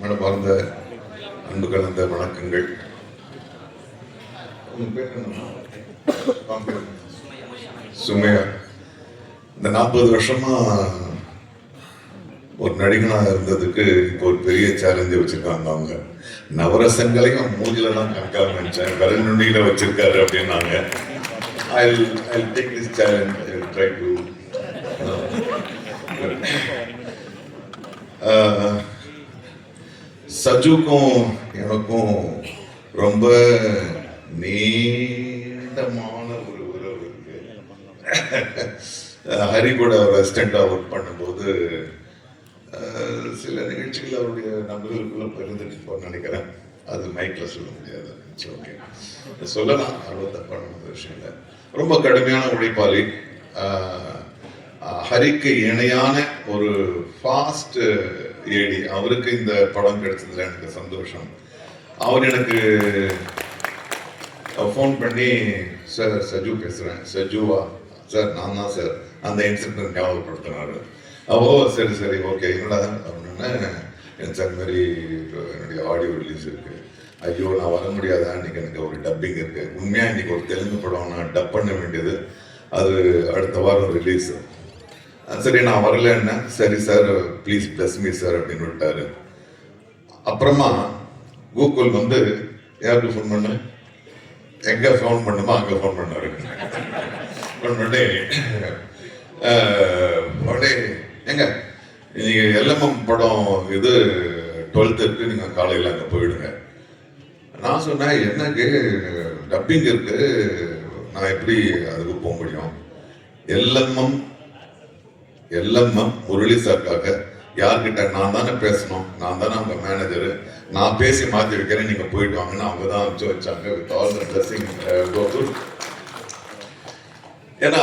மனமார்ந்த அன்பு கலந்த வணக்கங்கள். சுமையா இந்த 40 வருஷமா ஒரு நடிகனா இருந்ததுக்கு இப்போ ஒரு பெரிய சேலஞ்சை வச்சிருக்காங்க. அவங்க நவரசங்களையும் மூஞ்சிலாம் காமிக்காம நினைச்சேன், விரல் நுண்ணியில வச்சிருக்காரு அப்படின்னாங்க. I'll take this challenge. I'll try to சஜுக்கும் எனக்கும் ரொம்ப நீண்டமான ஒரு உறவு இருக்கு. ஹரி கூட அவர் அசிஸ்டண்டா ஒர்க் பண்ணும்போது சில நிகழ்ச்சிகள் அவருடைய நண்பர்களுக்குள்ள பகிர்ந்துட்டு நினைக்கிறேன். அது மைக்ல சொல்ல முடியாது. ஓகே, சொல்லலாம், அவ்வளோ தப்பான விஷயம் இல்லை. ரொம்ப கடுமையான உழைப்பாளி. ஹரிக்கு இணையான ஒரு ஃபாஸ்ட் ஏடி. அவருக்கு இந்த படம் கிடைச்சதுல எனக்கு சந்தோஷம். அவர் எனக்கு ஃபோன் பண்ணி, சார் சஜு பேசுகிறேன். சஜுவா சார்? நான் தான் சார். அந்த இன்சிடென்ட் ஞாபகப்படுத்தினாரு. ஓ சரி சரி ஓகே. என்னடா அப்படின்னா, எனக்கு சார் மாதிரி என்னுடைய ஆடியோ ரிலீஸ் இருக்குது. ஐயோ நான் வர முடியாதா, இன்னைக்கு எனக்கு ஒரு டப்பிங் இருக்குது. உண்மையாக இன்னைக்கு ஒரு தெலுங்கு படம் நான் டப் பண்ண வேண்டியது, அது அடுத்த வாரம் ரிலீஸ். சரி நான் வரலன்னா, சரி sir please plus me sir அப்படின்னு விட்டாரு. அப்புறமா கூகுள் வந்து யாருக்கு ஃபோன் பண்ண, எங்கே ஃபோன் பண்ணுமோ அங்கே ஃபோன் பண்ணாரு. ஃபோன் பண்ணி உடனே எங்க நீங்கள் எல்எம்எம் படம் இது 12th இருக்கு, நீங்கள் காலையில் அங்கே போயிடுங்க. நான் சொன்னேன், என்னக்கு டப்பிங் இருக்கு, நான் எப்படி அதுக்கு போக முடியும்? எல்எம்எம் முரளி சார்க்காக யார்கிட்ட நான் தானே பேசணும், நான் தானே அவங்க மேனேஜரு, நான் பேசி மாற்றி வைக்கிறேன், நீங்கள் போயிட்டு வாங்கன்னு அவங்க தான் அனுப்பிச்சு வச்சாங்க. With all the blessing Gokul. ஏன்னா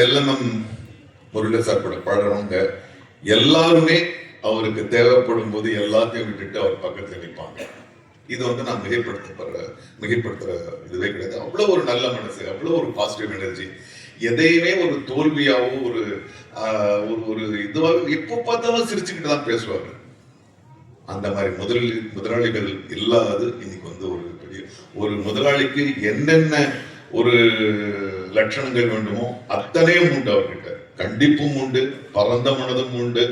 எல்எம்எம் முரளி சார் கூட பழகிறவங்க எல்லாருமே அவருக்கு தேவைப்படும் போது எல்லாத்தையும் விட்டுட்டு அவர் பக்கத்தில் நிற்பாங்க. இது வந்து நான் மிகைப்படுத்துற இதுவே கிடையாது. அவ்வளோ ஒரு நல்ல மனசு, அவ்வளோ ஒரு பாசிட்டிவ் எனர்ஜி. எதையுமே ஒரு தோல்வியாவோ ஒரு ஒரு இதுவாக எப்போ பார்த்தாலும் சிரிச்சுக்கிட்டு தான் பேசுவார். அந்த மாதிரி முதலாளிகள் இல்லாது இன்னைக்கு வந்து ஒரு பெரிய ஒரு முதலாளிக்கு என்னென்ன ஒரு லட்சணங்கள் வேண்டுமோ அத்தனையும் உண்டு அவர்கிட்ட. கண்டிப்பும் உண்டு, பரந்த மனதும் உண்டு,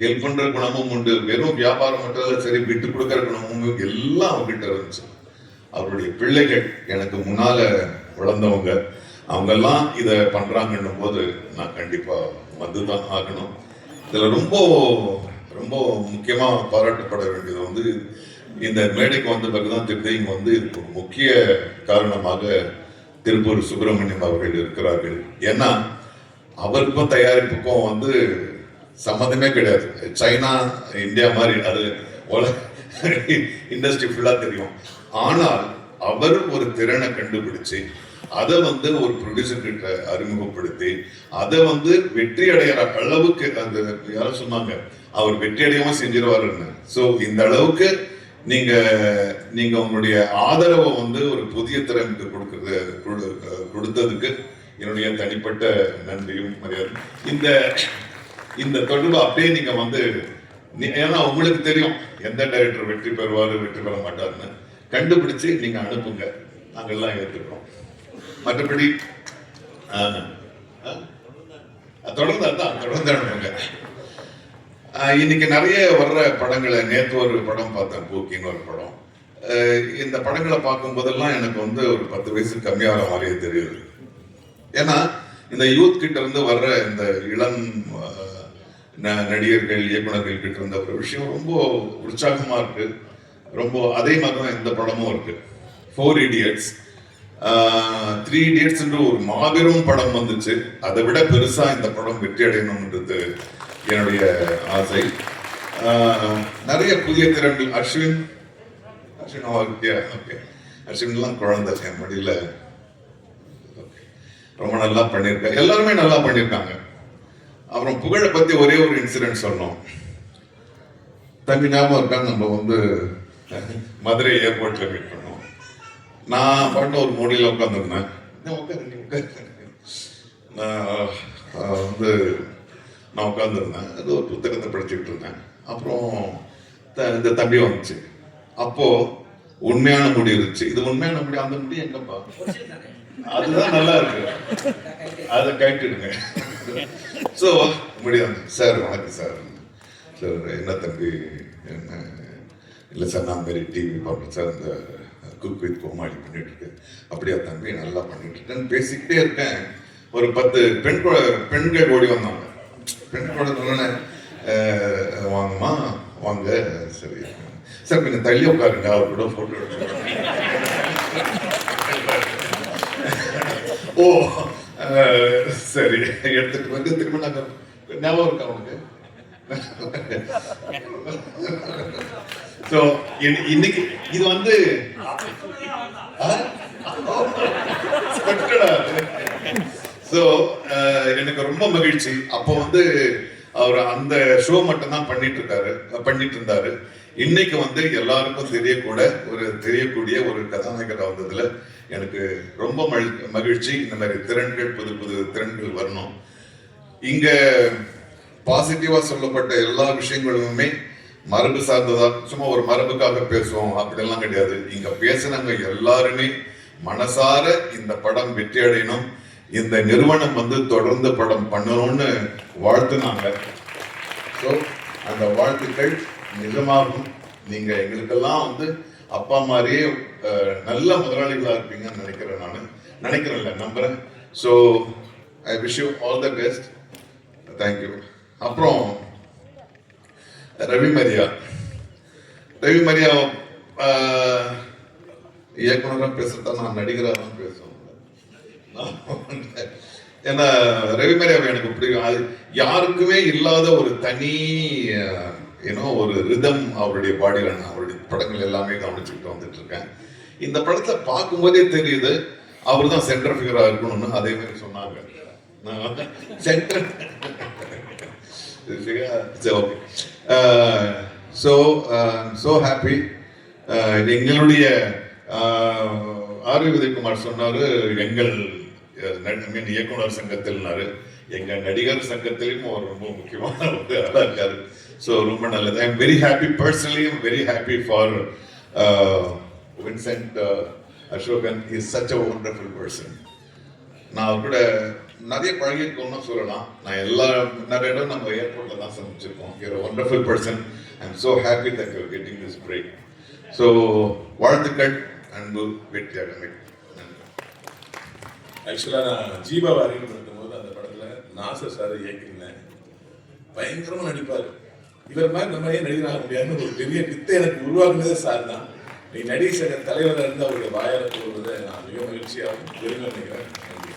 ஹெல்ப் பண்ற குணமும் உண்டு. வெறும் வியாபாரம் மட்டும் சரி, விட்டு கொடுக்கற குணமும் எல்லாம் அவர்கிட்ட இருந்துச்சு. அவருடைய பிள்ளைகள் எனக்கு முன்னால வளர்ந்தவங்க, அவங்கெல்லாம் இதை பண்றாங்கன்னும் போது நான் கண்டிப்பா வந்துதான் ஆகணும். இதுல ரொம்ப ரொம்ப முக்கியமா பாராட்டப்பட வேண்டியது வந்து, இந்த மேடைக்கு வந்த பிறகுதான் தெரியுது, இங்க வந்து இதுக்கு ஒரு முக்கிய காரணமாக திருப்பூர் சுப்பிரமணியம் அவர்கள் இருக்கிறார்கள். ஏன்னா அவருக்கும் தயாரிப்புக்கும் வந்து சம்மந்தமே கிடையாது. சைனா இந்தியா மாதிரி அது இண்டஸ்ட்ரி ஃபுல்லா தெரியும். ஆனால் அவர் ஒரு திறனை கண்டுபிடிச்சு அதை வந்து ஒரு ப்ரொடியூசர் கிட்ட அறிமுகப்படுத்தி அதை வந்து வெற்றி அடைகிற அளவுக்கு, அந்த யாரும் சொன்னாங்க அவர் வெற்றி அடையாம செஞ்சிருவாருன்னு. ஸோ இந்த அளவுக்கு நீங்க உங்களுடைய ஆதரவை வந்து ஒரு புதிய திறனுக்கு கொடுத்ததுக்கு என்னுடைய தனிப்பட்ட நன்றியும் மரியாதை. இந்த தொடர்பு அப்படியே நீங்க வந்து, ஏன்னா உங்களுக்கு தெரியும் எந்த டைரக்டர் வெற்றி பெறுவாரு வெற்றி பெற மாட்டாருன்னு கண்டுபிடிச்சு நீங்க அனுப்புங்க, நாங்கெல்லாம் ஏற்றுக்கிறோம். மற்றபடி தொடர்ந்து அனுப்புங்க. இன்னைக்கு நிறைய வர்ற படங்களை, நேற்று ஒரு படம் பார்த்தேன், பூக்கின்னு ஒரு படம். இந்த படங்களை பார்க்கும் போதெல்லாம் எனக்கு வந்து ஒரு 10 வயசு கம்மியான மாதிரியே தெரியுது. ஏன்னா இந்த யூத் கிட்ட இருந்து வர்ற இந்த இளம் நடிகர்கள், இயக்குநர்கள் கிட்ட இருந்த ஒரு விஷயம் ரொம்ப உற்சாகமா இருக்கு. ரொம்ப அதே மாதிரி தான் இந்த படமும் இருக்கு. 4 Idiots, 3 Idiots என்று ஒரு மாபெரும் படம் வந்துச்சு. அதை விட பெருசா இந்த படம் வெற்றி அடையணும்ன்றது என்னுடைய ஆசை. நிறைய புதிய திறன்கள். அஸ்வின் அஸ்வின்லாம் குழந்தை என் மடியில ரொம்ப நல்லா பண்ணியிருக்காங்க. எல்லாருமே நல்லா பண்ணியிருக்காங்க. அப்புறம் புகழை பத்தி ஒரே ஒரு இன்சிடென்ட் சொன்னோம். தம்பி ஞாபகம் இருக்காங்க, நம்ம வந்து மதுரை ஏர்போர்ட்ல மீட் பண்ணோம். நான் பாட்டு ஒரு மூடியில் உட்காந்துருந்தேன். நான் வந்து நான் உட்காந்துருந்தேன். அது ஒரு புத்தகத்தை படிச்சுக்கிட்டு இருந்தேன். அப்புறம் இந்த தம்பி வந்துச்சு. அப்போ உண்மையான முடி இருந்துச்சு. இது உண்மையான முடி, அந்த முடி எங்கப்பா? அதுதான் நல்லா இருக்கு, அதை கைட்டுடுங்க. ஸோ முடியாது சார், வணக்கம் சார். சார் என்ன தம்பி, என்ன இல்லை சார், நான் மாரி டிவி பார்ப்பேன் சார், இந்த குக் வித் கோமாளி பண்ணிட்டு இருக்கேன். அப்படியா தம்பி, நல்லா பண்ணிட்டு இருக்கேன்னு பேசிக்கிட்டே இருக்கேன். ஒரு 10 பெண்கள் ஓடி வந்தாங்க. பெண் குழந்தை வாங்கம்மா வாங்க, சரி சார் கொஞ்சம் தள்ளி உட்காருங்க, அவர் கூட போட்டோ எடுத்து. ஓ சரி, எடுத்துட்டு வந்து திரும்ப நாங்கள் ஞாபகம் இருக்கா உனக்கு? ஸோ இன்னைக்கு இது வந்து ஸோ எனக்கு ரொம்ப மகிழ்ச்சி. அப்போ வந்து அவர் அந்த ஷோ மட்டும் தான் பண்ணிட்டு இருந்தாரு. இன்னைக்கு வந்து எல்லாருக்கும் தெரியக்கூடிய ஒரு கதாநாயகராக வந்ததுல எனக்கு ரொம்ப மகிழ்ச்சி. இந்த மாதிரி திறன்கள், புது புது திறன்கள் வரணும். இங்க பாசிட்டிவா சொல்லப்பட்ட எல்லா விஷயங்களுமே மரபு சார்ந்ததா, சும்மா ஒரு மரபுக்காக பேசுவோம் அப்படிலாம் கிடையாது. இங்க பேசினவங்க எல்லாருமே மனசார இந்த படம் வெற்றி அடையணும், இந்த நிறுவனம் வந்து தொடர்ந்து படம் பண்ணணும்னு வாழ்த்துனாங்க. ஸோ அந்த வாழ்த்துக்கள் நிஜமாகும். நீங்க எங்களுக்கெல்லாம் வந்து அப்பா மாதிரியே நல்ல முதலாளிகளாக இருப்பீங்கன்னு நினைக்கிறேன், நம்புறேன். So I wish you all the best. Thank you. அப்புறம் ரவி மரியா இயக்குனராக பேசுறதா, நான் நடிகராக தான் பேசுவேன். ஏன்னா ரவி மரியாவை எனக்கு பிடிக்கும். அது யாருக்குமே இல்லாத ஒரு தனி ஒரு ரிதம் அவருடைய பாடியில. நான் அவருடைய படங்கள் எல்லாமே கவனிச்சுக்கிட்டு வந்துட்டு இருக்கேன். இந்த படத்தை பார்க்கும்போதே தெரியுது அவர் தான் சென்டர் ஃபிகரா இருக்கணும்னு. அதே மாதிரி சொன்னாங்க. Centre okay. So happy. எங்களுடைய ஆர் வி உதயகுமார் சொன்னாரு, எங்கள் இயக்குனர் சங்கத்தில்னாரு. எங்க நடிகர் சங்கத்திலும் அவர் ரொம்ப முக்கியமான வந்து அதான் இருக்காரு. ஸோ ரொம்ப நல்லது. I am very happy, personally I'm very happy for Vincent Asokan. He is such a wonderful person. நான் அவர் கூட நிறைய பழகிருக்கோம்னு சொல்லலாம். நிறைய இடம் நம்ம ஏர்போர்ட்ல தான் சந்திச்சிருக்கோம். You are wonderful person. I am so happy that you are getting this break. So வாழ்த்துக்கள், அன்பு, வெற்றியாக. ஆக்சுவலாக நான் ஜீபாவை அறிமுகப்படுத்தும் போது அந்த படத்தில் நாசர் சார் இயக்கியிருந்தேன். பயங்கரமாக நடிப்பார். இவர் மாதிரி நம்ம ஏன் நடிகராக முடியாதுன்னு ஒரு பெரிய வித்தை எனக்கு உருவாக்குனதே சார் தான். நீ நடிகர் சங்க தலைவராக இருந்து அவருடைய வாயால் கூறுவதை நான் மிக மகிழ்ச்சியாகவும் பெருமை நினைக்கிறேன். நன்றி.